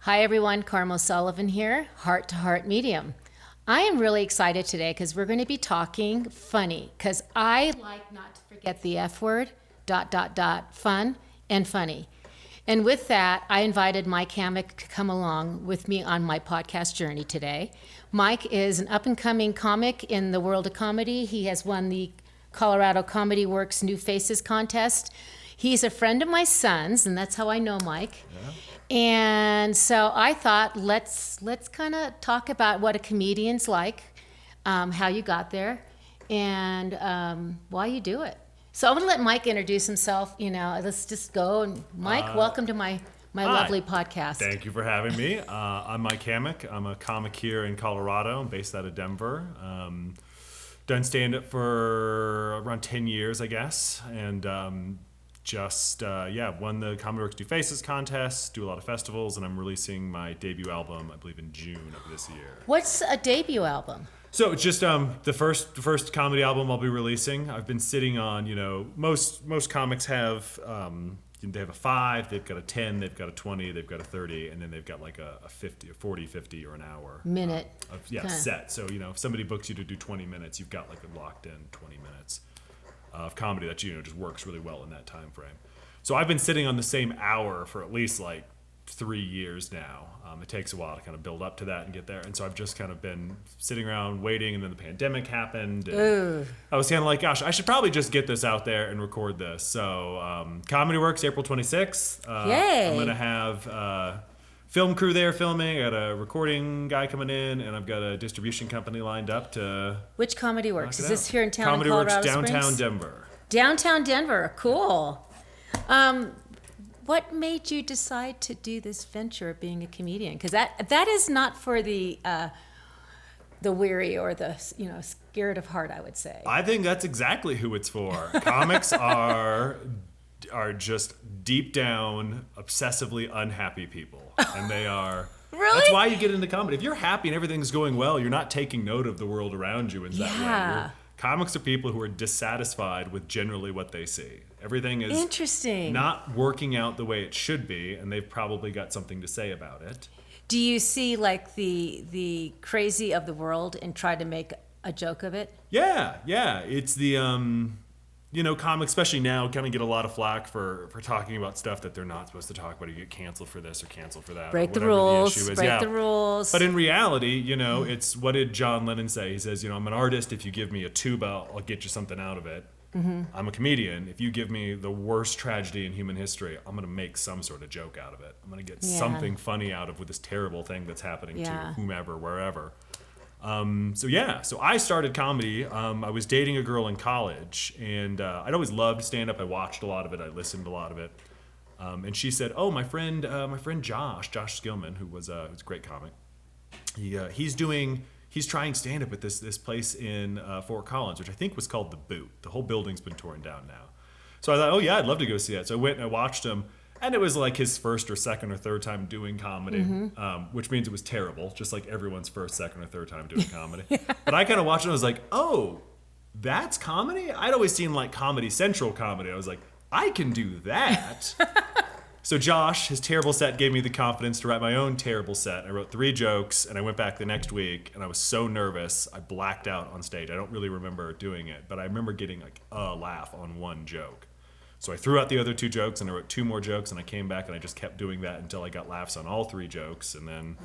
Hi everyone, Carmel Sullivan here, Heart to Heart Medium. I am really excited today because we're going to be talking funny because I like not to forget the F word, ... fun and funny. And with that, I invited Mike Hammock to come along with me on my podcast journey today. Mike is an up-and-coming comic in the world of comedy. He has won the Colorado Comedy Works New Faces contest. He's a friend of my son's, and that's how I know Mike. Yeah. And so I thought, let's kind of talk about what a comedian's like, how you got there, and why you do it. So I'm going to let Mike introduce himself. Let's just go. And Mike, welcome to my lovely podcast. Thank you for having me. I'm Mike Hammock. I'm a comic here in Colorado. I'm based out of Denver. Done stand-up for around 10 years, I guess, and won the Comedy Works New Faces contest, do a lot of festivals, and I'm releasing my debut album, I believe, in June of this year. What's a debut album? So it's just the first comedy album I'll be releasing. I've been sitting on, most comics have they have a 5, they've got a 10, they've got a 20, they've got a 30, and then they've got like a 50, a 40, 50, or an hour minute set. So if somebody books you to do 20 minutes, you've got like a locked in 20 minutes of comedy that just works really well in that time frame. So I've been sitting on the same hour for at least like 3 years now. It takes a while to kind of build up to that and get there. And so I've just kind of been sitting around waiting, and then the pandemic happened. And I was kind of like, gosh, I should probably just get this out there and record this. So Comedy Works, April 26th. Yay! I'm going to have film crew there filming. I got a recording guy coming in, and I've got a distribution company lined up to... Which Comedy Works? Is this here in town Comedy in Colorado Works, downtown Springs? Denver. Downtown Denver. Cool. What made you decide to do this venture of being a comedian? Because that is not for the weary or the scared of heart, I would say. I think that's exactly who it's for. Comics are just deep down, obsessively unhappy people, and they are. Really? That's why you get into comedy. If you're happy and everything's going well, you're not taking note of the world around you in that way. Comics are people who are dissatisfied with generally what they see. Everything is interesting, not working out the way it should be, and they've probably got something to say about it. Do you see like the crazy of the world and try to make a joke of it? Yeah. It's the comics, especially now, kind of get a lot of flack for talking about stuff that they're not supposed to talk about. You get canceled for this or canceled for that. Break the rules. Break the rules. But in reality, it's what did John Lennon say? He says, I'm an artist. If you give me a tuba, I'll get you something out of it. Mm-hmm. I'm a comedian. If you give me the worst tragedy in human history, I'm going to make some sort of joke out of it. I'm going to get something funny out of with this terrible thing that's happening to whomever, wherever. So I started comedy. I was dating a girl in college, and I'd always loved stand-up. I watched a lot of it. I listened to a lot of it. And she said, "Oh, my friend Josh Skillman, who was a great comic. He's trying stand-up at this place in Fort Collins, which I think was called The Boot. The whole building's been torn down now. So I thought, oh yeah, I'd love to go see that. So I went and I watched him. And it was like his first or second or third time doing comedy, which means it was terrible, just like everyone's first, second, or third time doing comedy. But I kind of watched it and I was like, oh, that's comedy? I'd always seen like Comedy Central comedy. I was like, I can do that. So Josh, his terrible set gave me the confidence to write my own terrible set. I wrote 3 jokes, and I went back the next week, and I was so nervous, I blacked out on stage. I don't really remember doing it, but I remember getting like a laugh on one joke. So I threw out the other 2 jokes, and I wrote 2 more jokes, and I came back, and I just kept doing that until I got laughs on all 3 jokes, and then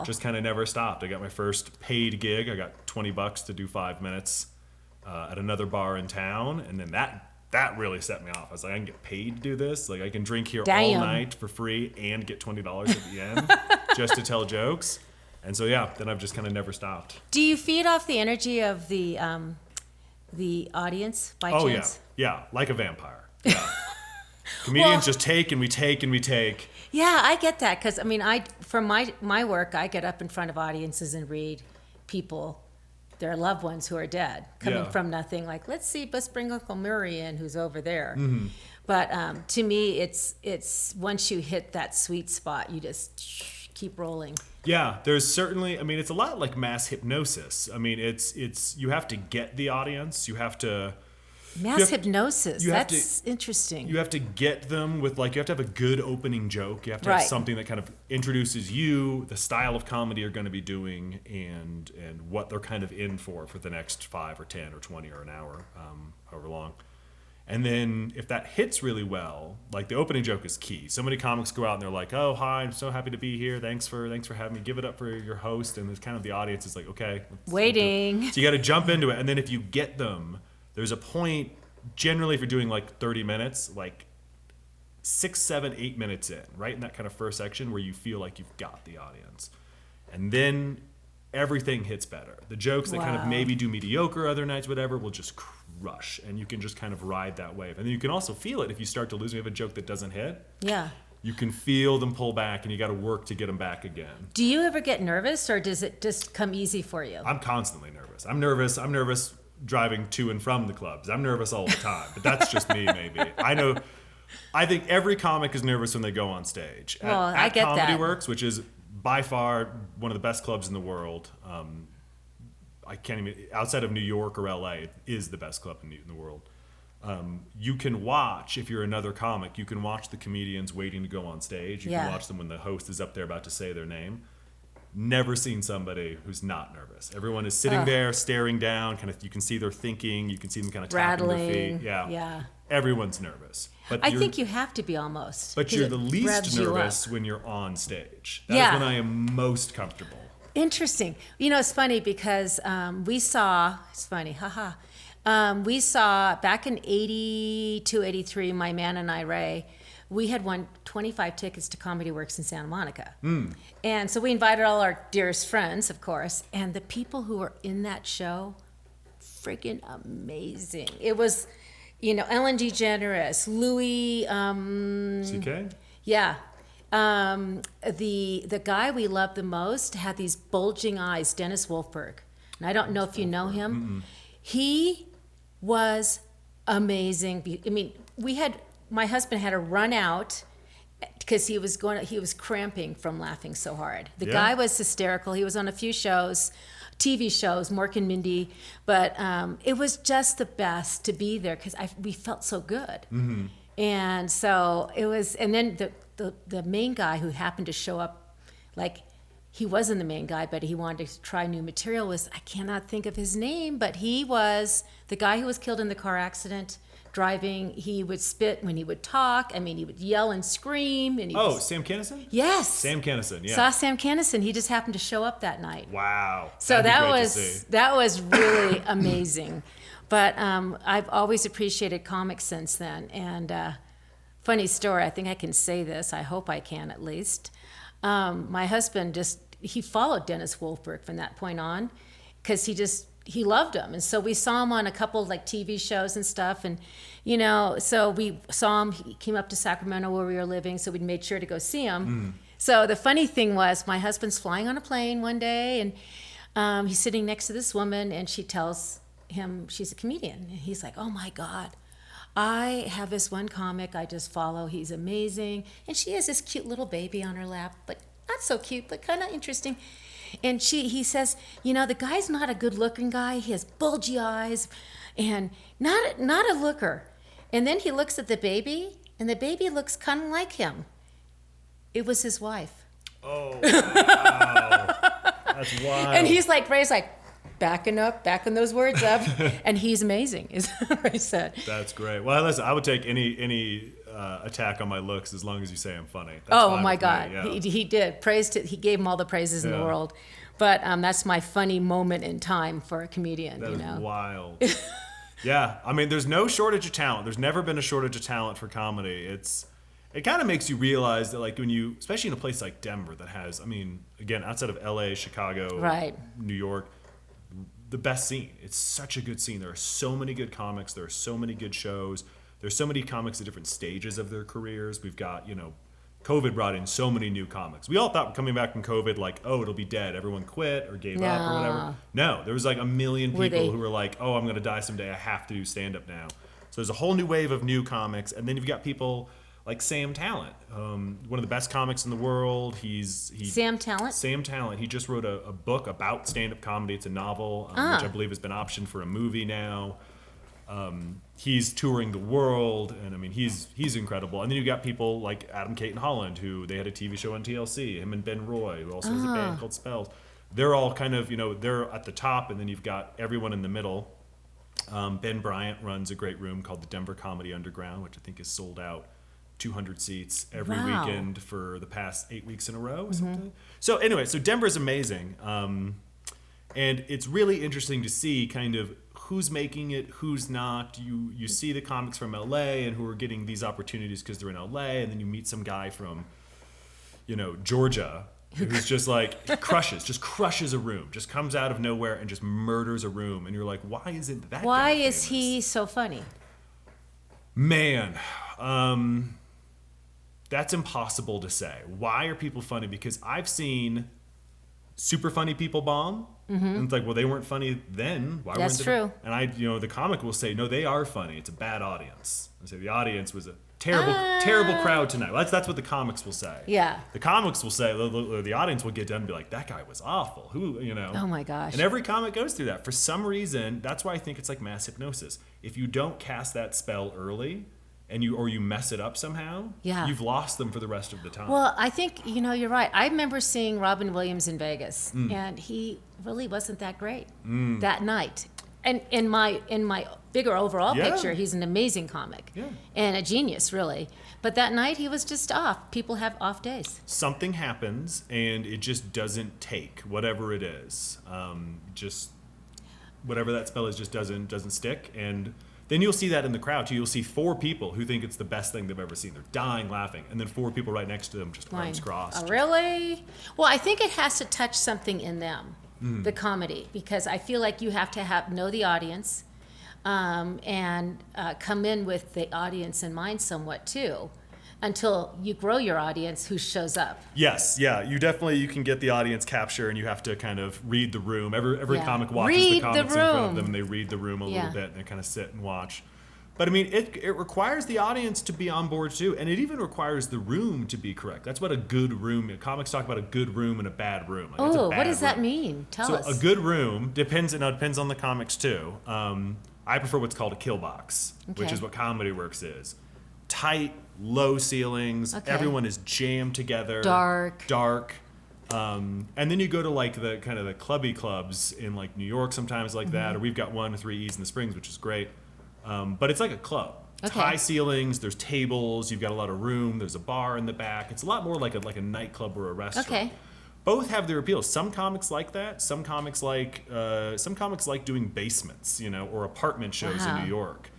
just kind of never stopped. I got my first paid gig. I got $20 to do 5 minutes at another bar in town, and then that really set me off. I was like, I can get paid to do this. Like, I can drink here all night for free and get $20 at the end just to tell jokes. And so, then I've just kind of never stopped. Do you feed off the energy of the audience by chance? Yeah, like a vampire. Yeah. Comedians just take and we take and we take. Yeah, I get that because from my work, I get up in front of audiences and read people, their loved ones who are dead, coming from nothing. Like, let's bring Uncle Murray in, who's over there. Mm-hmm. But to me, it's once you hit that sweet spot, you just keep rolling. Yeah, there's certainly. It's a lot like mass hypnosis. It's you have to get the audience. You have to. Mass hypnosis. you have That's interesting. You have to get them with you have to have a good opening joke. You have to have something that kind of introduces you, the style of comedy you're going to be doing, and what they're kind of in for the next 5 or 10 or 20 or an hour, however long. And then if that hits really well, the opening joke is key. So many comics go out and they're like, "Oh, hi, I'm so happy to be here. Thanks for having me. Give it up for your host." And there's kind of the audience is like, "Okay, waiting." So you got to jump into it. And then if you get them, there's a point. Generally, if you're doing 30 minutes, 6, 7, 8 minutes in, right in that kind of first section where you feel like you've got the audience, and then everything hits better. The jokes that kind of maybe do mediocre other nights, whatever, will just crush, and you can just kind of ride that wave. And then you can also feel it if you start to lose. You have a joke that doesn't hit. Yeah. You can feel them pull back, and you got to work to get them back again. Do you ever get nervous, or does it just come easy for you? I'm constantly nervous. I'm nervous driving to and from the clubs. I'm nervous all the time, but that's just me, maybe. I think every comic is nervous when they go on stage. I get Comedy that. Works, which is by far one of the best clubs in the world. I can't even, outside of New York or LA, it is the best club in the world. You can watch, if you're another comic, you can watch the comedians waiting to go on stage. You can watch them when the host is up there about to say their name. Never seen somebody who's not nervous. Everyone is sitting there, staring down, you can see they're thinking, you can see them kind of tapping their feet. Yeah. Everyone's nervous. But I think you have to be almost. But you're the least nervous when you're on stage. That's when I am most comfortable. Interesting. It's funny because we saw back in 82, 83, my man and I, Ray, we had won 25 tickets to Comedy Works in Santa Monica. And so we invited all our dearest friends, of course, and the people who were in that show, freaking amazing. It was, Ellen DeGeneres, Louis... CK? Yeah. The guy we loved the most had these bulging eyes, Dennis Wolfberg. And I don't know if you know him. He was amazing. I mean, my husband had to run out because he was cramping from laughing so hard. The guy was hysterical. He was on a few shows, TV shows, Mork and Mindy, but it was just the best to be there because we felt so good. And so it was, and then the main guy who happened to show up, he wasn't the main guy, but he wanted to try new material, I cannot think of his name, but he was the guy who was killed in the car accident driving. He would spit when he would talk. I mean, he would yell and scream. And Sam Kinison? Yes. Sam Kinison, yeah. Saw Sam Kinison. He just happened to show up that night. Wow. So that was really amazing. But I've always appreciated comics since then. And funny story, I think I can say this. I hope I can at least. My husband he followed Dennis Wolfberg from that point on because he loved him. And so we saw him on a couple of TV shows and stuff. And, so we saw him, he came up to Sacramento where we were living. So we made sure to go see him. So the funny thing was my husband's flying on a plane one day and he's sitting next to this woman and she tells him she's a comedian. And he's like, "Oh my God, I have this one comic I just follow. He's amazing." And she has this cute little baby on her lap, but not so cute, but kind of interesting. And he says, the guy's not a good looking guy. He has bulgy eyes and not a looker. And then he looks at the baby and the baby looks kind of like him. It was his wife. Oh, wow. That's wild. And he's Ray's backing those words up. And he's amazing, is what Ray said. That's great. Well, listen, I would take any attack on my looks as long as you say I'm funny. That's oh my God, yeah. he did. He gave him all the praises in the world. But that's my funny moment in time for a comedian. That is wild. Yeah, I mean, there's no shortage of talent. There's never been a shortage of talent for comedy. It kind of makes you realize that when you, especially in a place like Denver that has, I mean, again, outside of LA, Chicago, New York, the best scene. It's such a good scene. There are so many good comics. There are so many good shows. There's so many comics at different stages of their careers. We've got, COVID brought in so many new comics. We all thought coming back from COVID, it'll be dead. Everyone quit or gave up or whatever. No, there was a million people who were like, "Oh, I'm going to die someday. I have to do stand-up now." So there's a whole new wave of new comics. And then you've got people like Sam Talent, one of the best comics in the world. Sam Talent? Sam Talent. He just wrote a book about stand-up comedy. It's a novel, which I believe has been optioned for a movie now. He's touring the world, and I mean, he's incredible. And then you got people like Adam Cayton Holland, who they had a TV show on TLC. Him and Ben Roy, who also has a band called Spells. They're all kind of, they're at the top, and then you've got everyone in the middle. Ben Bryant runs a great room called the Denver Comedy Underground, which I think is sold out 200 seats every weekend for the past 8 weeks in a row or something. So anyway, so Denver's amazing. And it's really interesting to see kind of who's making it, who's not. You see the comics from LA and who are getting these opportunities because they're in LA, and then you meet some guy from, Georgia who's just like crushes a room, just comes out of nowhere and just murders a room, and you're like, why isn't that? Why is he so funny? Man, that's impossible to say. Why are people funny? Because I've seen super funny people bomb. And it's like, well, they weren't funny then. Why That's weren't they? true. And the comic will say, no, they are funny. It's a bad audience. I say the audience was a terrible crowd tonight. Well, that's what the comics will say. Yeah. The comics will say, the audience will get done and be like, that guy was awful. Oh my gosh. And every comic goes through that. For some reason, that's why I think it's like mass hypnosis. If you don't cast that spell early, and you mess it up somehow, you've lost them for the rest of the time. Well, I think, you're right. I remember seeing Robin Williams in Vegas, and he really wasn't that great that night. And in my bigger overall picture, he's an amazing comic and a genius, really. But that night, he was just off. People have off days. Something happens, and it just doesn't take, whatever it is. Just whatever that spell is just doesn't stick, and then you'll see that in the crowd too. You'll see 4 people who think it's the best thing they've ever seen. They're dying laughing. And then 4 people right next to them just arms crossed. Oh, really? Well, I think it has to touch something in them, the comedy, because I feel like you have to know the audience and come in with the audience in mind somewhat too, until you grow your audience who shows up. Yes, yeah. You can get the audience capture, and you have to kind of read the room. Every comic watches the comics in front of them, and they read the room a little bit, and they kind of sit and watch. But I mean, it requires the audience to be on board too, and it even requires the room to be correct. That's what a good room. Comics talk about a good room and a bad room. What does that mean? Tell us. So a good room depends on the comics too. I prefer what's called a kill box, which is what Comedy Works is. Tight, low ceilings. Okay. Everyone is jammed together. Dark. And then you go to like the kind of the clubby clubs in like New York sometimes like that, or we've got 1 or 3 E's in the Springs, which is great. But it's like a club. It's high ceilings. There's tables. You've got a lot of room. There's a bar in the back. It's a lot more like a nightclub or a restaurant. Okay. Both have their appeals. Some comics like that. Some comics like doing basements, or apartment shows in New York.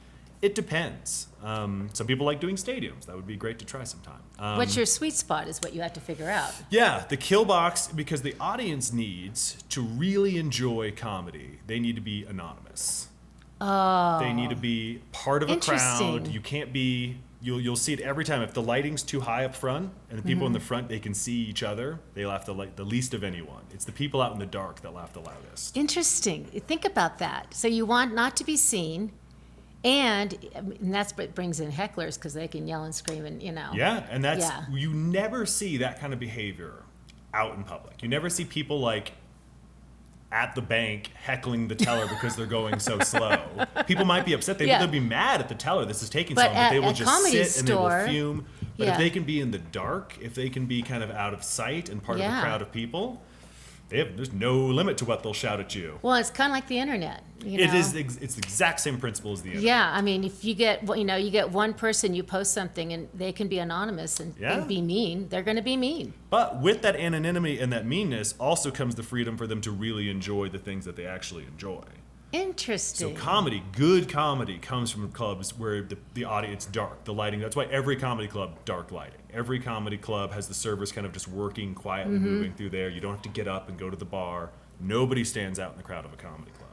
It depends. Some people like doing stadiums. That would be great to try sometime. What's your sweet spot is what you have to figure out. Yeah, the kill box, because the audience needs to really enjoy comedy. They need to be anonymous. Oh. They need to be part of a crowd. You can't be. You'll see it every time. If the lighting's too high up front and the people in the front, they can see each other, they laugh the least of anyone. It's the people out in the dark that laugh the loudest. Interesting. Think about that. So you want not to be seen. And that's what brings in hecklers, because they can yell and scream and, Yeah, and you never see that kind of behavior out in public. You never see people like at the bank heckling the teller because they're going so slow. People might be upset. They'll be mad at the teller. This is taking so long, but they will just sit and they will fume. But if they can be in the dark, if they can be kind of out of sight and part of a crowd of people, there's no limit to what they'll shout at you. Well, it's kind of like the internet. It's the exact same principle as the internet. Yeah, I mean, if you get one person, you post something, and they can be anonymous and be mean. They're going to be mean. But with that anonymity and that meanness also comes the freedom for them to really enjoy the things that they actually enjoy. Interesting. So good comedy comes from clubs where the audience dark, the lighting. That's why every comedy club, dark lighting. Every comedy club has the servers kind of just working quietly, moving through there. You don't have to get up and go to the bar. Nobody stands out in the crowd of a comedy club.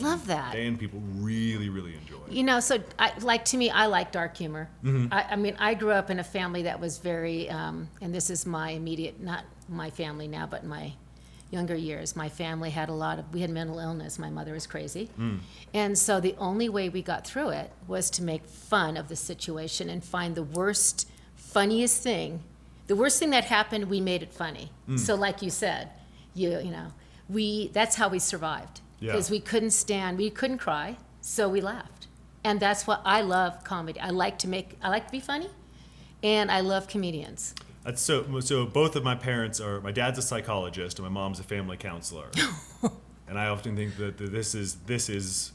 Love that. And people really, really enjoy it. So I like dark humor. I mean, I grew up in a family that was very, and this is my immediate, not my family now, but my younger years. My family had we had mental illness. My mother was crazy. And so the only way we got through it was to make fun of the situation and find the funniest thing. The worst thing that happened, we made it funny. So like you said, that's how we survived. Because we couldn't cry, so we laughed. And that's what I love comedy. I like to be funny, and I love comedians. That's so both of my parents are, my dad's a psychologist and my mom's a family counselor. And I often think that this is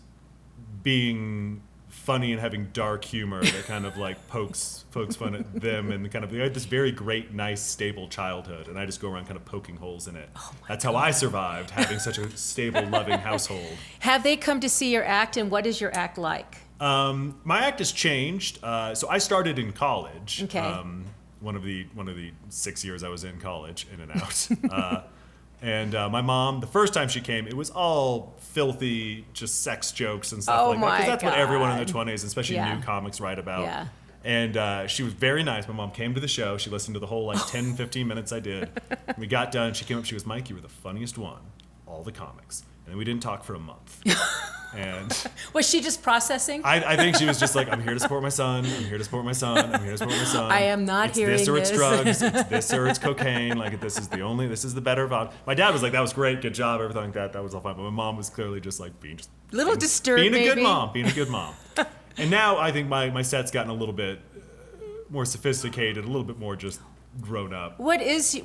being funny and having dark humor that kind of like pokes fun at them, and kind of they had this very great, nice, stable childhood, and I just go around kind of poking holes in it. That's how I survived, having such a stable, loving household. Have they come to see your act, and what is your act like? My act has changed. So I started in college. Okay. One of the 6 years I was in college, in and out. And my mom, the first time she came, it was all filthy, just sex jokes and stuff like that. Because that's what everyone in their 20s, especially new comics, write about. Yeah. And she was very nice. My mom came to the show. She listened to the whole 10, 15 minutes I did. We got done. She came up. She goes, Mike, you were the funniest one. All the comics. And then we didn't talk for a month. And was she just processing? I think she was just like, I'm here to support my son. I'm here to support my son. I'm here to support my son. I am not it's hearing this. Or it's this. drugs. It's this or it's cocaine. Like this is the better of. My dad was like, that was great. Good job. Everything like that. That was all fine. But my mom was clearly just like being disturbed, being a maybe. good mom. Being a good mom. And now I think my set's gotten a little bit more sophisticated, a little bit more just grown up. What is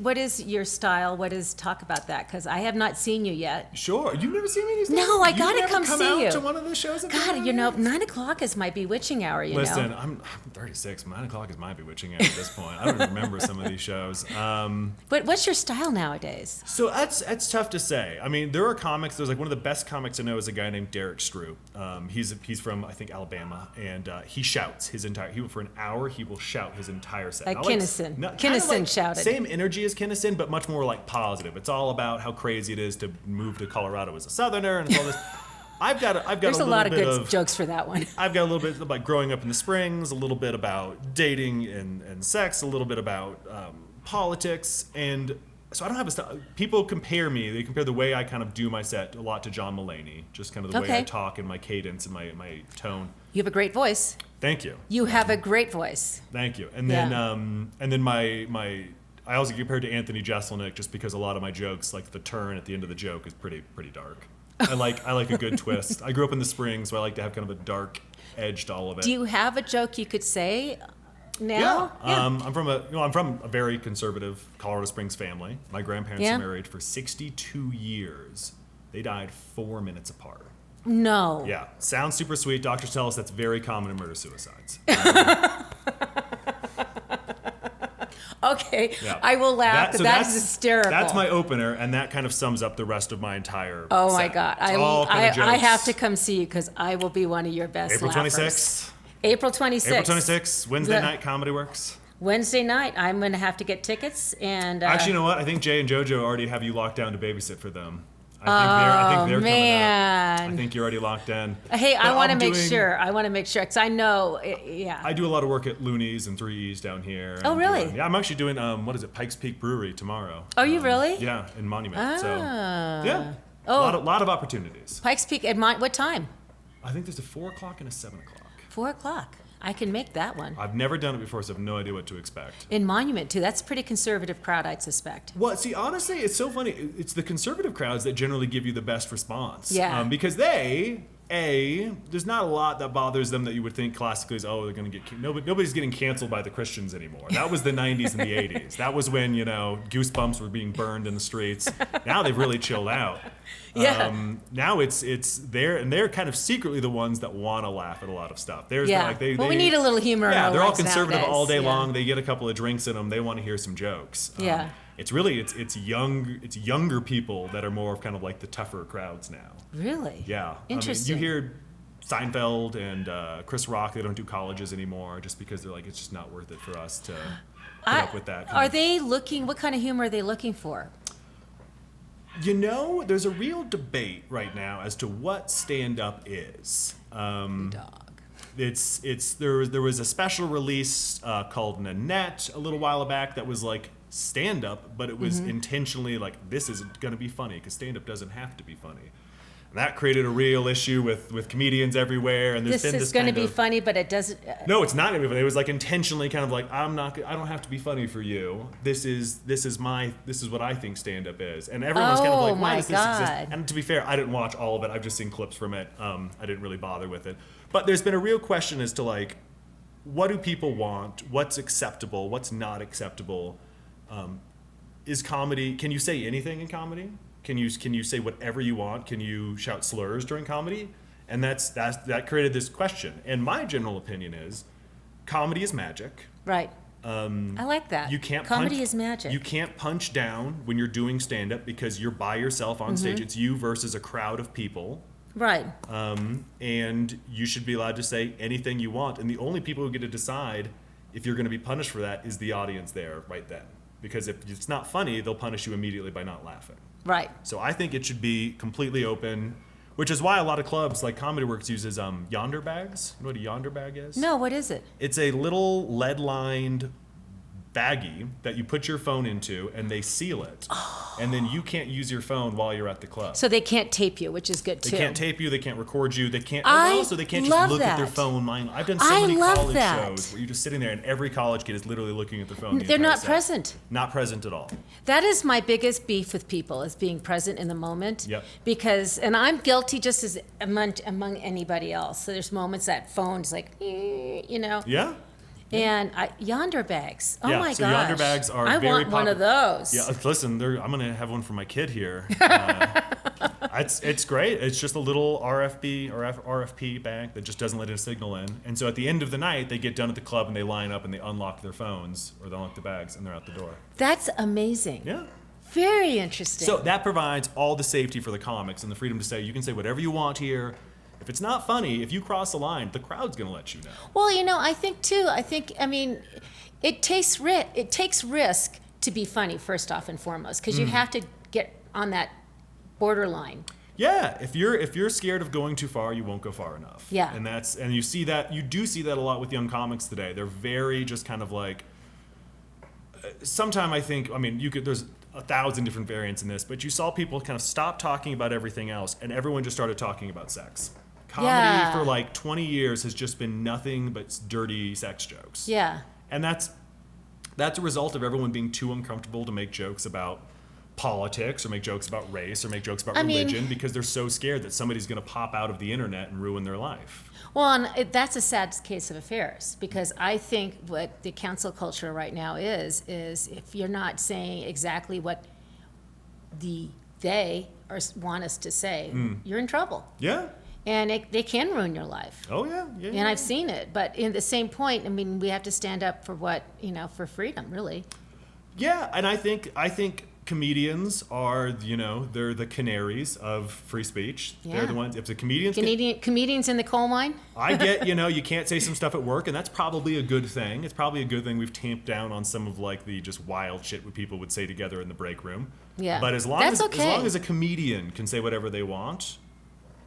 your style? Talk about that, because I have not seen you yet. Sure. You've never seen me? No, I gotta come come see out you. to one of the shows. God, 9:00 is my bewitching hour. Listen, I'm 36. 9 o'clock is my bewitching hour at this point. I don't even remember some of these shows. But what's your style nowadays? So that's tough to say. I mean, there are comics. There's like one of the best comics I know is a guy named Derek Stroop. He's from I think Alabama, and he shouts his entire. For an hour he will shout his entire set. Like Kinnison. Kinnison shouted. Same energy as Kinnison, but much more like positive. It's all about how crazy it is to move to Colorado as a Southerner and all this. I've got There's a a lot of little good jokes for that one. I've got a little bit about growing up in the Springs, a little bit about dating and sex, a little bit about politics, and so I don't have a style. People compare me. They compare the way I kind of do my set a lot to John Mulaney, just kind of the way I talk and my cadence and my tone. You have a great voice. Thank you. You have a great voice. Thank you. And then my I also get compared to Anthony Jeselnik just because a lot of my jokes, like the turn at the end of the joke, is pretty dark. I like a good twist. I grew up in the Springs, so I like to have kind of a dark edge to all of it. Do you have a joke you could say now? Yeah. I'm from a very conservative Colorado Springs family. My grandparents were married for 62 years. They died 4 minutes apart. No. Yeah. Sounds super sweet. Doctors tell us that's very common in murder-suicides. Okay, yeah. I will laugh. That's hysterical. That's my opener, and that kind of sums up the rest of my entire Oh set. my God. I have to come see you because I will be one of your best April laughers. 26th. April 26th. April 26th, Wednesday night, Comedy Works. Wednesday night. I'm going to have to get tickets. And actually, you know what? I think Jay and JoJo already have you locked down to babysit for them. I think they're man. coming up. I think you're already locked in. Hey, I want to make sure. because I know, yeah. I do a lot of work at Looney's and 3E's down here. Oh, really? I'm actually doing, Pikes Peak Brewery tomorrow. Oh, you really? Yeah, in Monument. Ah. So, yeah. A lot of opportunities. Pikes Peak, at what time? I think there's a 4 o'clock and a 7 o'clock. 4 o'clock. I can make that one. I've never done it before, so I have no idea what to expect. In Monument, too. That's a pretty conservative crowd, I'd suspect. Well, see, honestly, it's so funny. It's the conservative crowds that generally give you the best response. Yeah. Because there's not a lot that bothers them that you would think classically is, they're going to get... Nobody's getting canceled by the Christians anymore. That was the 90s and the 80s. That was when, Goosebumps were being burned in the streets. Now they've really chilled out. Yeah. Now it's they're kind of secretly the ones that want to laugh at a lot of stuff. We need a little humor in our they're all lives conservative nowadays. all day long. They get a couple of drinks in them. They want to hear some jokes. Yeah. It's younger people that are more of kind of like the tougher crowds now. Really? Yeah. Interesting. You hear Seinfeld and Chris Rock. They don't do colleges anymore just because they're like, it's just not worth it for us to put up with that. What kind of humor are they looking for? There's a real debate right now as to what stand-up is. Dog. There was a special release called Nanette a little while back that was like stand-up, but it was intentionally like, this is going to be funny because stand-up doesn't have to be funny. And that created a real issue with comedians everywhere. And this is going to be funny, but it doesn't. No, it's not going to be funny. It was like intentionally kind of like, I don't have to be funny for you. This is what I think stand-up is. And everyone's kind of like, why does this exist? And to be fair, I didn't watch all of it. I've just seen clips from it. I didn't really bother with it. But there's been a real question as to like, what do people want? What's acceptable? What's not acceptable? Is comedy? Can you say anything in comedy? Can you say whatever you want? Can you shout slurs during comedy? And that created this question. And my general opinion is, comedy is magic. Right. I like that. Comedy is magic. You can't punch down when you're doing stand-up because you're by yourself on stage. It's you versus a crowd of people. Right. And you should be allowed to say anything you want. And the only people who get to decide if you're going to be punished for that is the audience there right then. Because if it's not funny, they'll punish you immediately by not laughing. Right. So I think it should be completely open, which is why a lot of clubs like Comedy Works uses yonder bags. You know what a yonder bag is? No, what is it? It's a little lead-lined baggie that you put your phone into and they seal it. And then you can't use your phone while you're at the club. So they can't tape you, which is good too. They can't tape you, they can't record you, they can't also they can't just look at their phone. I've done so many college shows where you're just sitting there and every college kid is literally looking at their phone. They're not present. Not present at all. That is my biggest beef with people, is being present in the moment. Yep. Because, and I'm guilty just as among anybody else. So there's moments that phone's like, you know. Yeah. And yonder bags. Oh my so gosh. yonder bags are I very want one of those. Yeah, listen, I'm gonna have one for my kid here. It's great. It's just a little RFP bag that just doesn't let a signal in. And so at the end of the night, they get done at the club and they line up and they unlock their phones or they unlock the bags and they're out the door. That's amazing. Yeah. Very interesting. So that provides all the safety for the comics and the freedom to say you can say whatever you want here. If it's not funny, if you cross the line, the crowd's going to let you know. Well, you know, I mean, it takes risk to be funny, first off and foremost, because you have to get on that borderline. Yeah, if you're scared of going too far, you won't go far enough. Yeah. And you do see that a lot with young comics today. They're very just kind of like, sometime there's 1,000 different variants in this, but you saw people kind of stop talking about everything else and everyone just started talking about sex. Comedy for like 20 years has just been nothing but dirty sex jokes. Yeah. And that's a result of everyone being too uncomfortable to make jokes about politics or make jokes about race or make jokes about religion because they're so scared that somebody's going to pop out of the internet and ruin their life. Well, and that's a sad case of affairs because I think what the cancel culture right now is if you're not saying exactly what they want us to say, you're in trouble. Yeah. And they can ruin your life. Oh, yeah. And I've seen it. But in the same point, I mean, we have to stand up for for freedom, really. Yeah, and I think comedians are, they're the canaries of free speech. Yeah. They're the ones, if the comedians... Comedians in the coal mine? I get, you can't say some stuff at work, and that's probably a good thing. It's probably a good thing we've tamped down on some of like the just wild shit what people would say together in the break room. Yeah. But as long as a comedian can say whatever they want,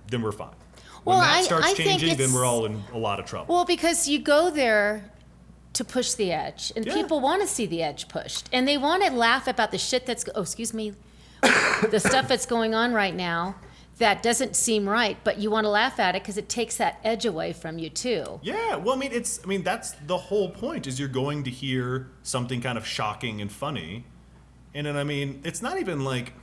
then we're fine. When that starts changing, then we're all in a lot of trouble. Well, because you go there to push the edge, and people want to see the edge pushed, and they want to laugh about the shit the stuff that's going on right now that doesn't seem right, but you want to laugh at it because it takes that edge away from you too. Yeah, well, that's the whole point is you're going to hear something kind of shocking and funny, and then it's not even like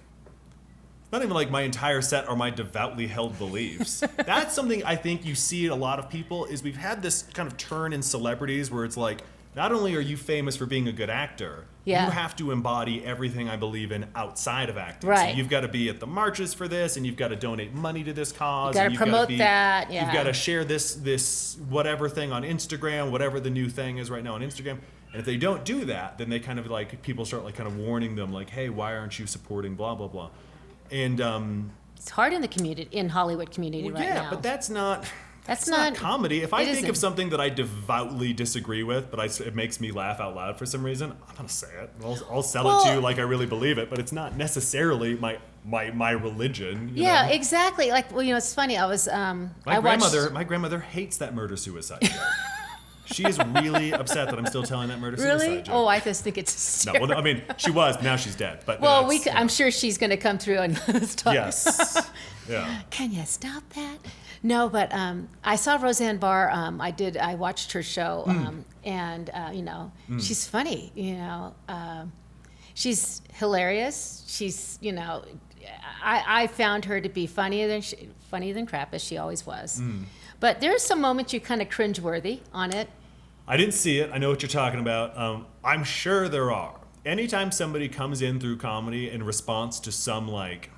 my entire set are my devoutly held beliefs. That's something I think you see in a lot of people is we've had this kind of turn in celebrities where it's like, not only are you famous for being a good actor, you have to embody everything I believe in outside of acting. Right. So you've got to be at the marches for this, and you've got to donate money to this cause. You've got to promote that. Yeah. You've got to share this whatever thing on Instagram, whatever the new thing is right now on Instagram. And if they don't do that, then they kind of like, people start like kind of warning them like, hey, why aren't you supporting blah, blah, blah. And it's hard in the community, in Hollywood community right now. Yeah, but that's not comedy. If I think of something that I devoutly disagree with, but it makes me laugh out loud for some reason, I'm gonna say it. I'll sell it to you like I really believe it, but it's not necessarily my religion. Yeah, exactly. Like, it's funny. I was my grandmother hates that murder suicide joke. She is really upset that I'm still telling that murder-suicide joke. Oh, I just think it's hysterical. No, well, she was. Now she's dead. But I'm sure she's going to come through and stop. Yes. Yeah. Can you stop that? No, but I saw Roseanne Barr. I watched her show, and she's funny. She's hilarious. She's I found her to be funnier than crap, as she always was. But there's some moments you kind of cringeworthy on it. I didn't see it. I know what you're talking about. I'm sure there are. Anytime somebody comes in through comedy in response to some like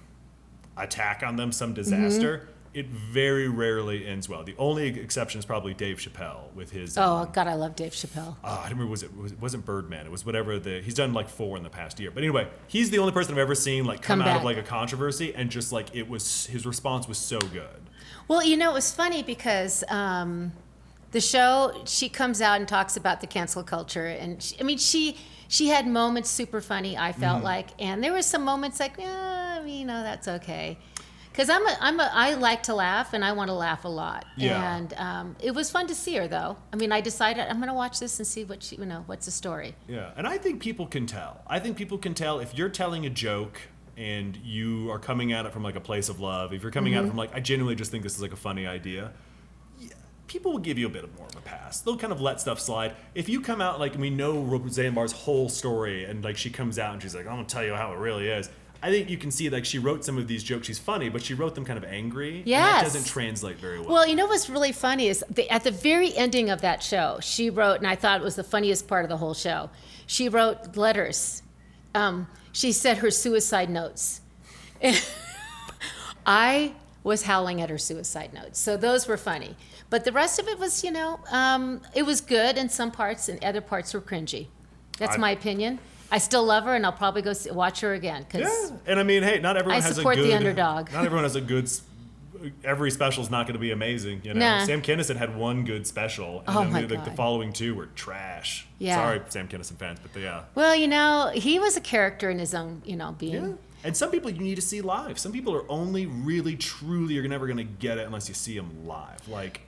attack on them, some disaster, it very rarely ends well. The only exception is probably Dave Chappelle with his. Oh God, I love Dave Chappelle. I don't remember. It wasn't Birdman. It was whatever he's done like 4 in the past year. But anyway, he's the only person I've ever seen like come out of like a controversy and just like his response was so good. Well, you know, it was funny because the show, she comes out and talks about the cancel culture, and she had moments super funny. I felt like, and there were some moments like, that's okay. Because I like to laugh, and I want to laugh a lot. Yeah. And it was fun to see her, though. I mean, I decided I'm going to watch this and see what's the story. Yeah, and I think people can tell. I think people can tell if you're telling a joke and you are coming at it from like a place of love. If you're coming at it from like, I genuinely just think this is like a funny idea. People will give you a bit more of a pass. They'll kind of let stuff slide. If you come out like we know Roseanne Barr's whole story, and like she comes out and she's like, I'm gonna tell you how it really is. I think you can see like she wrote some of these jokes. She's funny, but she wrote them kind of angry. Yes. And that doesn't translate very well. Well, you know what's really funny is at the very ending of that show, she wrote, and I thought it was the funniest part of the whole show. She wrote letters. She said her suicide notes. I was howling at her suicide notes. So those were funny. But the rest of it was, it was good in some parts, and other parts were cringy. That's my opinion. I still love her, and I'll probably go watch her again. Yeah, and I mean, hey, not everyone has a good... I support the underdog. Not everyone has a good... Every special is not going to be amazing, Nah. Sam Kinison had one good special, and then the following 2 were trash. Yeah. Sorry, Sam Kinison fans, but yeah. Well, he was a character in his own, being. Yeah. And some people you need to see live. Some people are only really, truly, you're never going to get it unless you see them live. Like...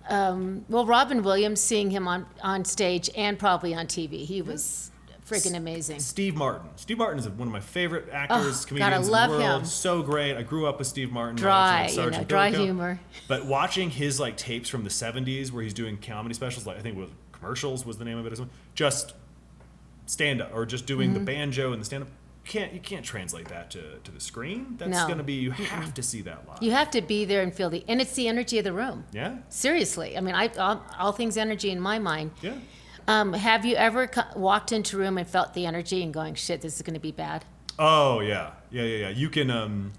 well, Robin Williams, seeing him on stage and probably on TV, he was freaking amazing. Steve Martin. Steve Martin is one of my favorite actors, comedians God, I love in the world. him. So great. I grew up with Steve Martin. Dry Sergeant humor. But watching his like tapes from the 70s where he's doing comedy specials, like I think it was Commercials was the name of it or something, just stand up or just doing the banjo and the stand up. You can't translate that to the screen. That's going to be, you have to see that live. You have to be there and feel and it's the energy of the room. Yeah. Seriously. I mean, all things energy in my mind. Yeah. Have you ever walked into a room and felt the energy and going, shit, this is going to be bad? Oh, yeah. Yeah. You can,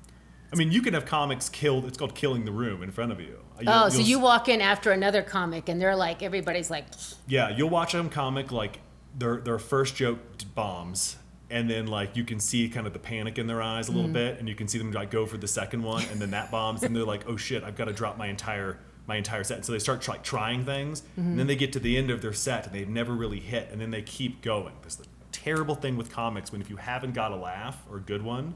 you can have comics killed. It's called killing the room in front of you. So you walk in after another comic and they're like, everybody's like. Yeah, you'll watch a comic like their first joke bombs. And then, like, you can see kind of the panic in their eyes a little bit, and you can see them like go for the second one, and then that bombs, and they're like, "Oh shit, I've got to drop my entire set." And so they start trying things, and then they get to the end of their set, and they've never really hit, and then they keep going. There's the terrible thing with comics when if you haven't got a laugh or a good one,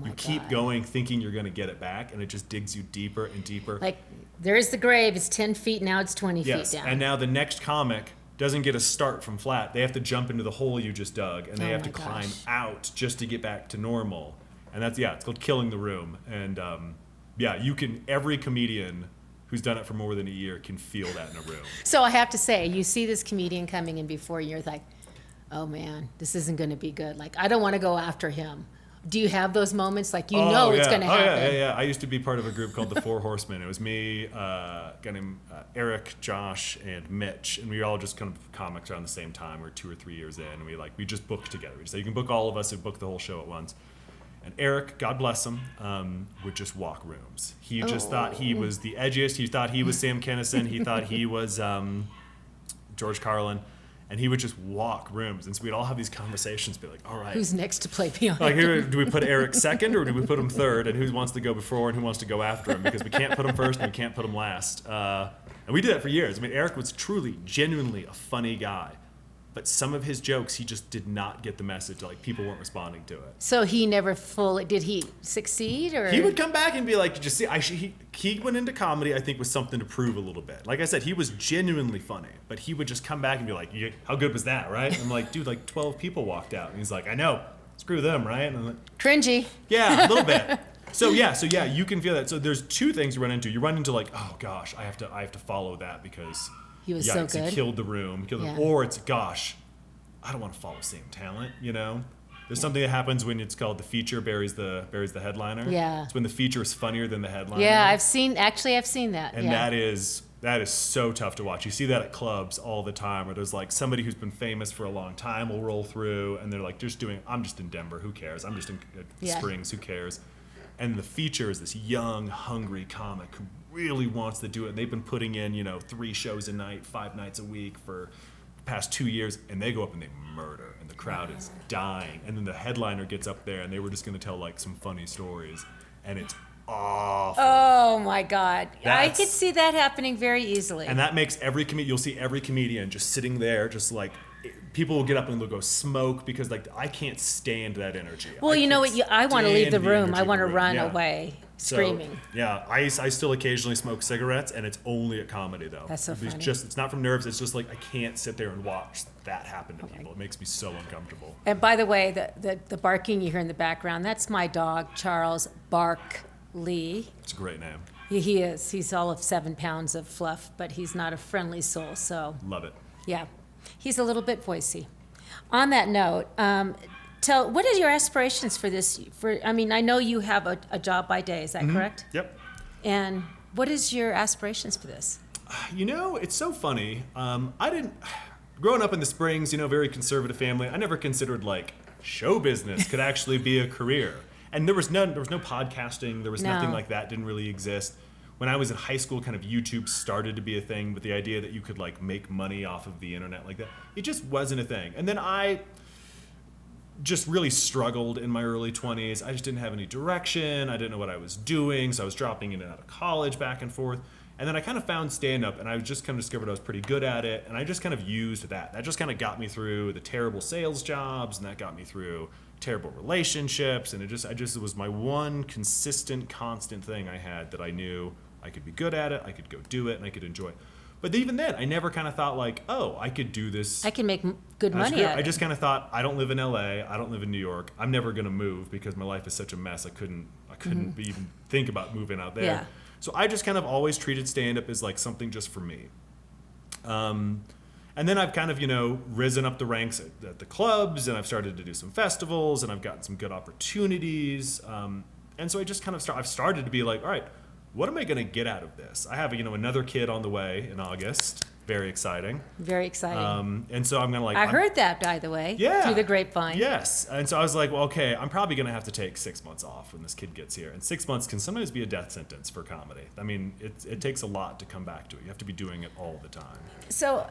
you keep going thinking you're going to get it back, and it just digs you deeper and deeper. Like, there's the grave. It's 10 feet now. It's 20 feet down. And now the next comic doesn't get a start from flat. They have to jump into the hole you just dug, and they have to climb out just to get back to normal. And that's, it's called killing the room. And every comedian who's done it for more than a year can feel that in a room. So I have to say, you see this comedian coming in before, and you're like, oh man, this isn't going to be good. Like, I don't want to go after him. Do you have those moments like it's going to happen? Yeah. I used to be part of a group called the Four Horsemen. It was me, a guy named Eric, Josh, and Mitch, and we were all just kind of comics around the same time. We were 2 or 3 years in, and we just booked together. We just said, you can book all of us and book the whole show at once. And Eric, God bless him, would just walk rooms. He just thought he was the edgiest. He thought he was Sam Kinison. He thought he was George Carlin. And he would just walk rooms. And so we'd all have these conversations, be like, all right. Who's next to play piano? Like, here, do we put Eric second or do we put him third? And who wants to go before and who wants to go after him? Because we can't put him first and we can't put him last. And we did that for years. I mean, Eric was truly, genuinely a funny guy. But some of his jokes, he just did not get the message. Like, people weren't responding to it. So he never did he succeed? Or he would come back and be like, did you see, he went into comedy, I think, with something to prove a little bit. Like I said, he was genuinely funny. But he would just come back and be like, how good was that, right? And I'm like, dude, like 12 people walked out. And he's like, I know. Screw them, right? And I'm like, cringy. Yeah, a little bit. So yeah, you can feel that. So there's 2 things you run into. You run into like, oh gosh, I have to follow that because he was so good. He killed the room. Or it's, gosh, I don't want to follow same talent, There's something that happens when it's called the feature buries the headliner. Yeah. It's when the feature is funnier than the headliner. Yeah, I've seen that. And that is That is so tough to watch. You see that at clubs all the time, where there's like somebody who's been famous for a long time will roll through, and they're like, I'm just in Denver, who cares? I'm just in Springs, who cares? And the feature is this young, hungry comic who really wants to do it. And they've been putting in, 3 shows a night, 5 nights a week for the past 2 years, and they go up and they murder, and the crowd is dying. And then the headliner gets up there, and they were just going to tell like some funny stories, and it's awful. Oh my God. I could see that happening very easily. And that makes you'll see every comedian just sitting there, just like, people will get up and they'll go smoke because like I can't stand that energy. Well, you know what? I want to leave the room. I want to run away screaming. So, yeah, I still occasionally smoke cigarettes, and it's only at comedy though. That's so funny. It's not from nerves. It's just like I can't sit there and watch that happen to people. It makes me so uncomfortable. And by the way, the barking you hear in the background, that's my dog, Charles Barkley. It's a great name. He is. He's all of 7 pounds of fluff, but he's not a friendly soul. So Love it. yeah, he's a little bit voicey. On that note, what are your aspirations for this? I know you have a job by day. Is that correct? Yep. And what is your aspirations for this? It's so funny. Growing up in the Springs, very conservative family, I never considered like show business could actually be a career. And there was no podcasting, there was nothing like that, didn't really exist. When I was in high school, kind of YouTube started to be a thing, but the idea that you could like make money off of the internet like that, it just wasn't a thing. And then I just really struggled in my early 20s. I just didn't have any direction. I didn't know what I was doing, so I was dropping in and out of college back and forth. And then I kind of found stand-up, and I just kind of discovered I was pretty good at it, and I just kind of used that. That just kind of got me through the terrible sales jobs, and that got me through terrible relationships, and it was my one consistent, constant thing I had that I knew I could be good at it, I could go do it, and I could enjoy it. But even then, I never kind of thought like, oh, I could do this. I can make good money at it. I just kind of thought, I don't live in LA, I don't live in New York, I'm never going to move because my life is such a mess. I couldn't even think about moving out there. Yeah. So I just kind of always treated stand-up as like something just for me. And then I've kind of, risen up the ranks at the clubs, and I've started to do some festivals, and I've gotten some good opportunities. And so I just kind of I've started to be like, all right, what am I going to get out of this? I have, another kid on the way in August. Very exciting. Very exciting. And so I'm going to like... I heard that, by the way, through the grapevine. Yes. And so I was like, well, okay, I'm probably going to have to take 6 months off when this kid gets here. And 6 months can sometimes be a death sentence for comedy. I mean, it takes a lot to come back to it. You have to be doing it all the time. So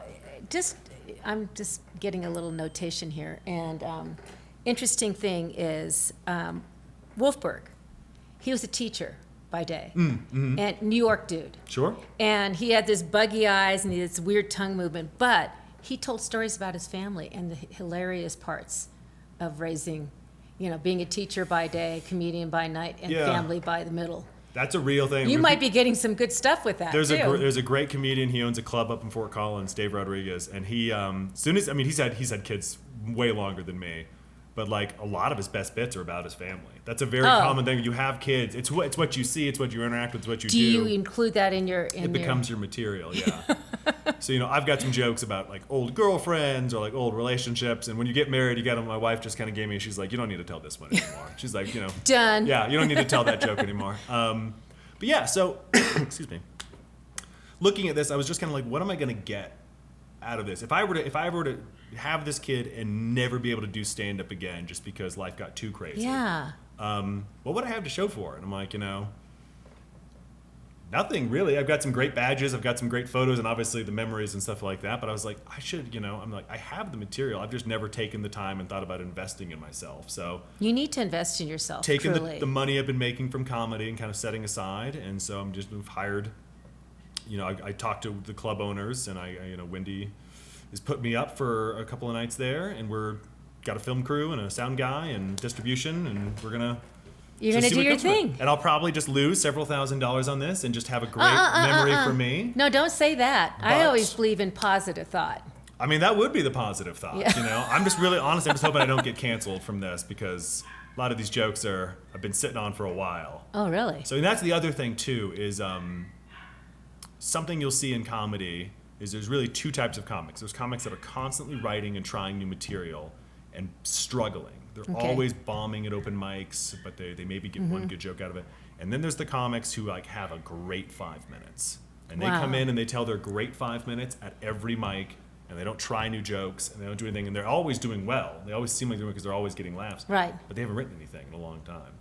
I'm just getting a little notation here. And interesting thing is Wolfberg, he was a teacher by day, and New York dude. Sure. And he had this buggy eyes and he had this weird tongue movement, but he told stories about his family and the hilarious parts of raising, being a teacher by day, comedian by night, and family by the middle. That's a real thing. You might be getting some good stuff with that, there's a great comedian. He owns a club up in Fort Collins, Dave Rodriguez, and he he's had kids way longer than me, but like a lot of his best bits are about his family. That's a very common thing. You have kids. It's what you see. It's what you interact with. It's what you do. Do you include that in your? It becomes your material. Yeah. So I've got some jokes about like old girlfriends or like old relationships, and when you get married, my wife just kind of gave me. She's like, you don't need to tell this one anymore. She's like, done. Yeah, you don't need to tell that joke anymore. But yeah, so excuse me. Looking at this, I was just kind of like, what am I going to get out of this? If I were to have this kid and never be able to do stand up again just because life got too crazy. Yeah. What would I have to show for it? And I'm like, nothing really. I've got some great badges, I've got some great photos, and obviously the memories and stuff like that. But I was like, I should, I'm like, I have the material. I've just never taken the time and thought about investing in myself. So you need to invest in yourself. Taking the money I've been making from comedy and kind of setting aside, and so I'm just hired. I talked to the club owners, and Wendy has put me up for a couple of nights there, and got a film crew and a sound guy and distribution, and you're gonna do your thing. And I'll probably just lose several $1,000s on this and just have a great memory for me. No, don't say that. I always believe in positive thought. I mean, that would be the positive thought. Yeah. I'm just really honest. I'm just hoping I don't get canceled from this because a lot of these jokes I've been sitting on for a while. Oh, really? So that's the other thing too is something you'll see in comedy is there's really 2 types of comics. There's comics that are constantly writing and trying new material and struggling. They're always bombing at open mics, but they maybe get one good joke out of it. And then there's the comics who like have a great 5 minutes. And they come in and they tell their great 5 minutes at every mic, and they don't try new jokes, and they don't do anything, and they're always doing well. They always seem like they're doing because they're always getting laughs. Right. But they haven't written anything in a long time.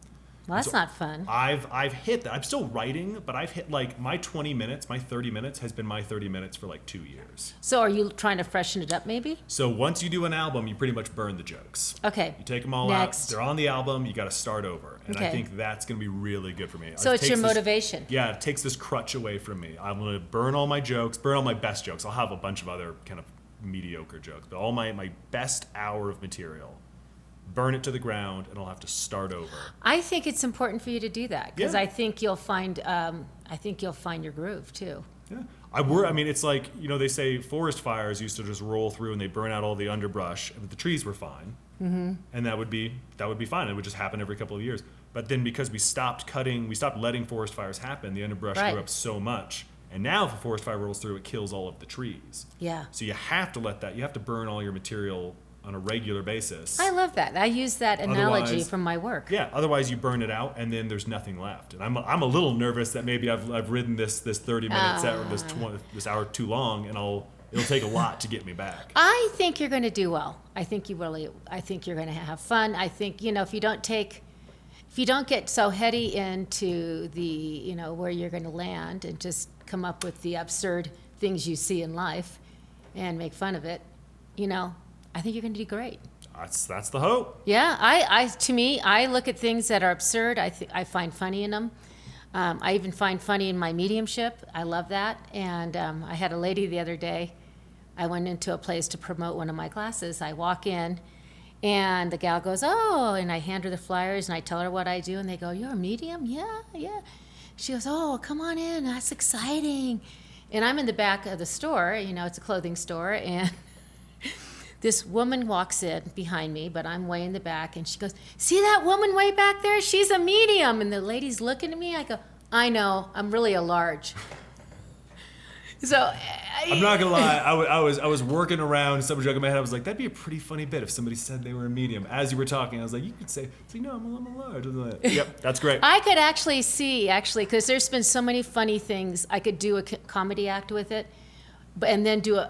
Well, that's not fun. I've hit that. I'm still writing, but I've hit like my 20 minutes, my 30 minutes has been my 30 minutes for like 2 years. So are you trying to freshen it up maybe? So once you do an album, you pretty much burn the jokes. Okay. You take them all out. They're on the album. You got to start over. And I think that's going to be really good for me. So it's your motivation. Yeah, it takes this crutch away from me. I'm going to burn all my jokes, burn all my best jokes. I'll have a bunch of other kind of mediocre jokes, but all my best hour of material, burn it to the ground, and I'll have to start over. I think it's important for you to do that because Yeah. I think you'll find your groove too. Yeah. I mean, it's like, they say forest fires used to just roll through and they burn out all the underbrush, but the trees were fine. Mm-hmm. And that would be fine. It would just happen every couple of years. But then because we stopped letting forest fires happen, the underbrush grew up so much. And now if a forest fire rolls through, it kills all of the trees. Yeah. So you have to burn all your material on a regular basis. I love that. I use that analogy from my work. Yeah, otherwise you burn it out and then there's nothing left. And I'm a little nervous that maybe I've ridden this 30 minutes or this hour too long, and it'll take a lot to get me back. I think you're going to do well. I think you're going to have fun. I think, if you don't get so heady into the, where you're going to land and just come up with the absurd things you see in life and make fun of it, I think you're going to do great. That's the hope. Yeah, to me, I look at things that are absurd. I find funny in them. I even find funny in my mediumship. I love that. And I had a lady the other day. I went into a place to promote one of my classes. I walk in, and the gal goes, "Oh," and I hand her the flyers, and I tell her what I do, and they go, "You're a medium?" Yeah. She goes, "Oh, come on in. That's exciting." And I'm in the back of the store. It's a clothing store, and this woman walks in behind me, but I'm way in the back, and she goes, "See that woman way back there? She's a medium." And the lady's looking at me. I go, "I know, I'm really a large." So I'm not gonna lie, I was working around some joke in my head. I was like, that'd be a pretty funny bit if somebody said they were a medium. As you were talking, I was like, you could say, "No, I'm a large." Yep, that's great. I could actually see, because there's been so many funny things. I could do a comedy act with it, and then do a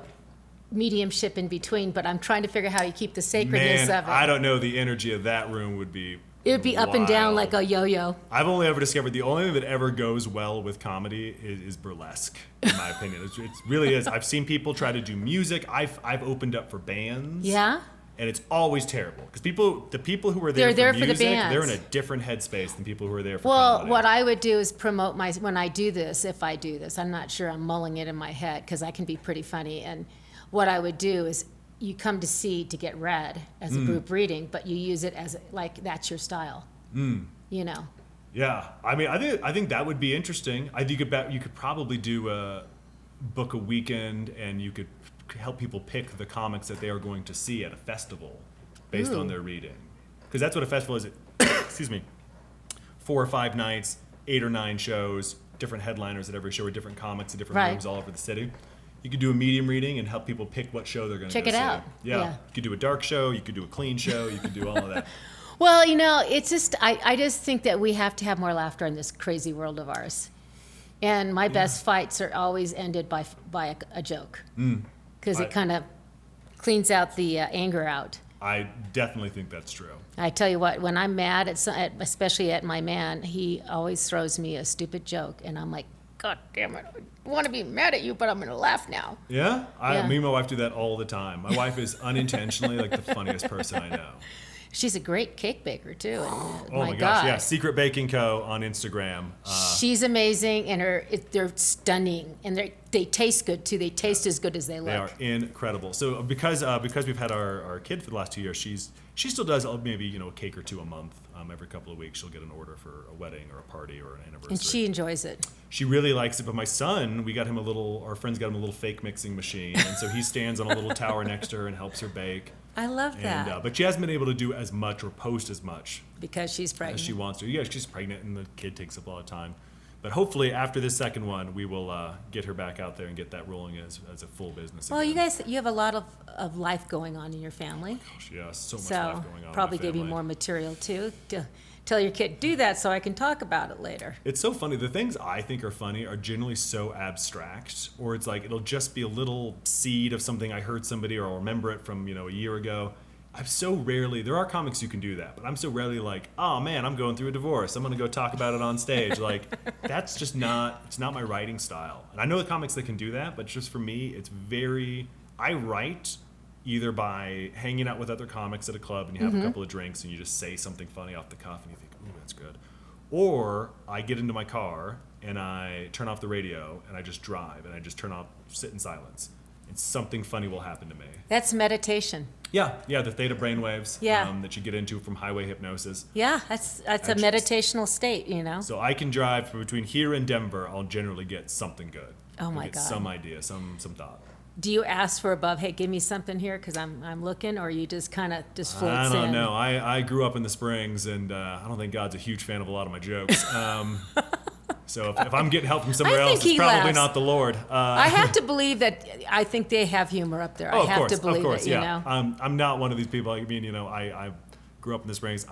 mediumship in between, but I'm trying to figure out how you keep the sacredness of it. I don't know, the energy of that room would be It would be up and down like a yo-yo. I've only ever discovered the only thing that ever goes well with comedy is burlesque, in my opinion. It really is. I've seen people try to do music. I've opened up for bands. Yeah? And it's always terrible because the people who are They're there for for the music, bands. they're in a different headspace than people who are there for Well, comedy. what I would do is promote when I do this, if I do this, I'm not sure, I'm mulling it in my head because I can be pretty funny. And what I would do is you come to see to get read as a group reading, but you use it as like that's your style. Yeah, I mean, I think that would be interesting. I think you could probably book a weekend, and you could help people pick the comics that they are going to see at a festival based on their reading, because that's what a festival is. Excuse me, 4 or 5 nights, 8 or 9 shows, different headliners at every show, or different comics in different rooms all over the city. You could do a medium reading and help people pick what show they're going to Check go it see. out. Yeah. You could do a dark show. You could do a clean show. You could do all of that. Well, it's just, I just think that we have to have more laughter in this crazy world of ours. And my best fights are always ended by a joke. Because it kind of cleans out the anger out. I definitely think that's true. I tell you what, when I'm mad, especially at my man, he always throws me a stupid joke. And I'm like, God damn it, I want to be mad at you, but I'm going to laugh now. Yeah? Yeah. Me and my wife do that all the time. My wife is unintentionally like the funniest person I know. She's a great cake baker, too. And, Oh my gosh, yeah. Secret Baking Co. on Instagram. She's amazing, and they're stunning. And they taste good, too. They taste as good as they look. They are incredible. So because we've had our kid for the last 2 years, she still does maybe a cake or 2 a month. Every couple of weeks she'll get an order for a wedding or a party or an anniversary. And she enjoys it. She really likes it. But my son, our friends got him a little fake mixing machine, and so he stands on a little tower next to her and helps her bake. I love that. But she hasn't been able to do as much or post as much because she's pregnant. as she wants to. Yeah, she's pregnant, and the kid takes up a lot of time. But hopefully, after this second one, we will get her back out there and get that rolling as a full business. Well, again. you have a lot of life going on in your family. Gosh, yeah, so much So life going on. probably in my give you family. more material too tell your kid, do that so I can talk about it later. It's so funny. The things I think are funny are generally so abstract, or it's like it'll just be a little seed of something I heard somebody, or I'll remember it from a year ago. I'm so rarely. There are comics who can do that, but I'm so rarely like, oh man, I'm going through a divorce. I'm gonna go talk about it on stage. Like that's just not. It's not my writing style. And I know the comics that can do that, but just for me, it's very. I write either by hanging out with other comics at a club and you have a couple of drinks and you just say something funny off the cuff and you think, ooh, that's good. Or I get into my car and I turn off the radio and I just drive and I just sit in silence. And something funny will happen to me. That's meditation. Yeah, the theta brainwaves Yeah. that you get into from highway hypnosis. Yeah, that's a meditational state, So I can drive between here and Denver. I'll generally get something good. Oh my I'll get God. Some idea, some thought. Do you ask for above, hey, give me something here because I'm looking, or you just kind of just floats in? I don't know. I grew up in the Springs, and I don't think God's a huge fan of a lot of my jokes. So if I'm getting help from somewhere else, it's probably laughs. not the Lord. I have to believe that. I think they have humor up there. I have to believe it. Yeah. I'm not one of these people. I mean, I grew up in the Springs.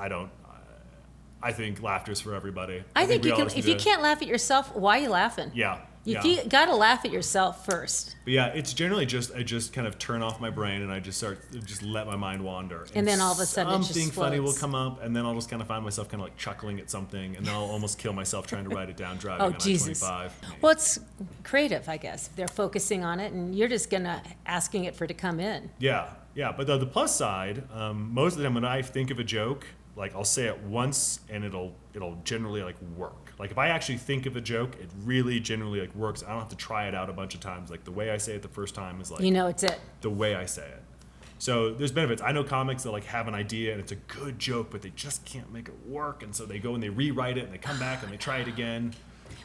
I think laughter is for everybody. I think we you all can. listen If to you it. can't laugh at yourself, why are you laughing? Yeah. You got to laugh at yourself first. But yeah, it's generally I just kind of turn off my brain and I just let my mind wander. And then all of a sudden it just something funny will floats. come up, and then I'll just kind of find myself kind of like chuckling at something, and then I'll almost kill myself trying to write it down driving Oh, on Jesus. I-25. Well, it's creative, I guess. They're focusing on it, and you're just asking it for it to come in. Yeah. But the plus side, most of the time when I think of a joke, like I'll say it once and it'll generally like work. Like if I actually think of a joke, it really generally like works. I don't have to try it out a bunch of times. Like the way I say it the first time is like It's it. the way I say it. So there's benefits. I know comics that like have an idea and it's a good joke, but they just can't make it work, and so they go and they rewrite it and they come back and they try it again.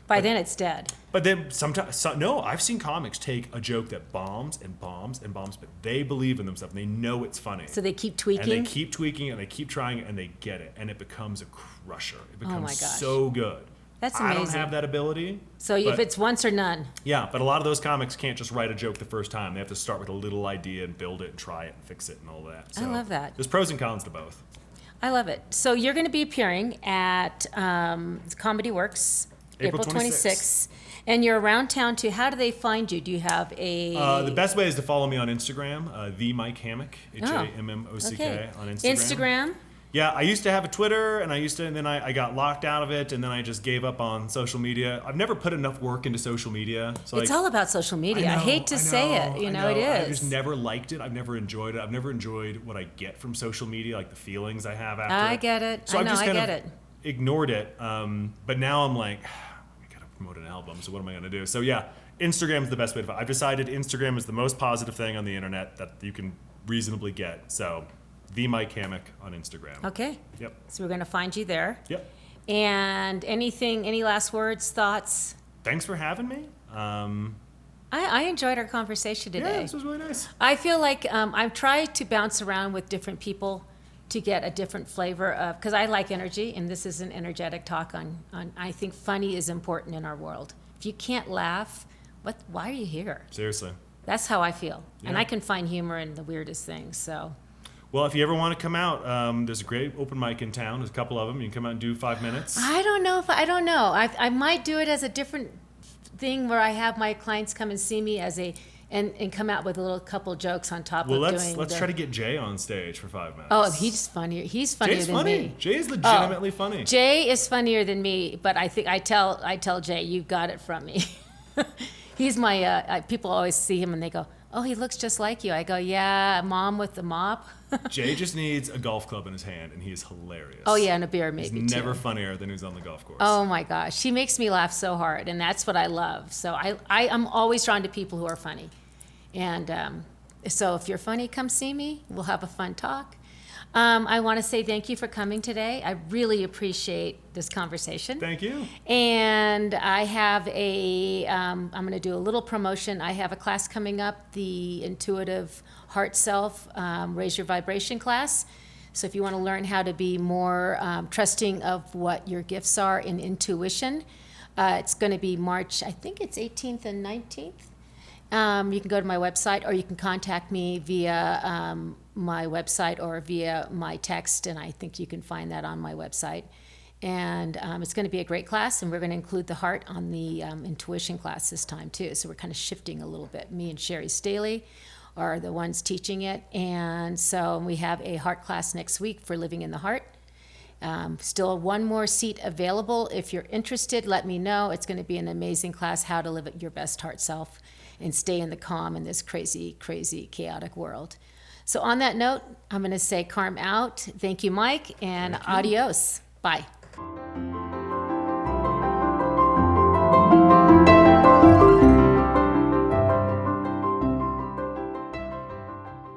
By then it's dead. But then sometimes, no, I've seen comics take a joke that bombs and bombs and bombs, but they believe in themselves and they know it's funny. So they keep tweaking. And they keep tweaking it and they keep trying it and they get it, and it becomes a crusher. It becomes my gosh. so good. That's I don't amazing. have that ability. So if but- it's once or none. Yeah, but a lot of those comics can't just write a joke the first time. They have to start with a little idea and build it and try it and fix it and all that. So I love that. There's pros and cons to both. I love it. So you're going to be appearing at Comedy Works April 26th. And you're around town too. How do they find you? Do you have a... The best way is to follow me on Instagram, the Mike Hammock, Hammock on Instagram. Instagram? Yeah, I used to have a Twitter, and then I got locked out of it, and then I just gave up on social media. I've never put enough work into social media. So It's all about social media. I hate to say it. It I is. just never liked it. I've never enjoyed it. I've never enjoyed what I get from social media, like the feelings I have after I it. get it. So I I've know, just I kind get of it. ignored it. But now I'm like, I gotta promote an album, so what am I gonna do? So yeah, Instagram's the best way to find. I've decided Instagram is the most positive thing on the internet that you can reasonably get. So the Mike Hammock on Instagram. Okay. Yep. So we're going to find you there. Yep. And any last words, thoughts? Thanks for having me. I enjoyed our conversation today. Yeah, this was really nice. I feel like I've tried to bounce around with different people to get a different flavor of, because I like energy, and this is an energetic talk on I think funny is important in our world. If you can't laugh, why are you here? Seriously. That's how I feel. And Yeah. I can find humor in the weirdest things, so. Well, if you ever want to come out, there's a great open mic in town. There's a couple of them. You can come out and do 5 minutes. I don't know. I might do it as a different thing where I have my clients come and see me and come out with a little couple jokes on top Well, of let's try to get Jay on stage for 5 minutes. Oh, he's funnier. He's funnier Jay's than funny. me. Jay's legitimately funny. Jay is funnier than me, but I think I tell Jay, you got it from me. He's my people always see him and they go, oh, he looks just like you. I go, yeah, mom with the mop. Jay just needs a golf club in his hand, and he is hilarious. Oh yeah, and a beer maybe He's never too. funnier than who's on the golf course. Oh my gosh, she makes me laugh so hard, and that's what I love. So I'm always drawn to people who are funny, and so if you're funny, come see me. We'll have a fun talk. I want to say thank you for coming today. I really appreciate this conversation. Thank you. And I have I'm going to do a little promotion. I have a class coming up, the Intuitive Heart Self Raise Your Vibration class. So if you want to learn how to be more trusting of what your gifts are in intuition, it's going to be March, I think it's 18th and 19th. You can go to my website, or you can contact me via my website or via my text, and I think you can find that on my website. And it's going to be a great class, and we're going to include the heart on the intuition class this time too. So we're kind of shifting a little bit. Me and Sherry Staley are the ones teaching it, and so we have a heart class next week for Living in the Heart. Still one more seat available. If you're interested, let me know. It's going to be an amazing class, how to live at your best heart self and stay in the calm in this crazy, crazy, chaotic world. So on that note, I'm going to say Carm out. Thank you, Mike, and adios. Bye.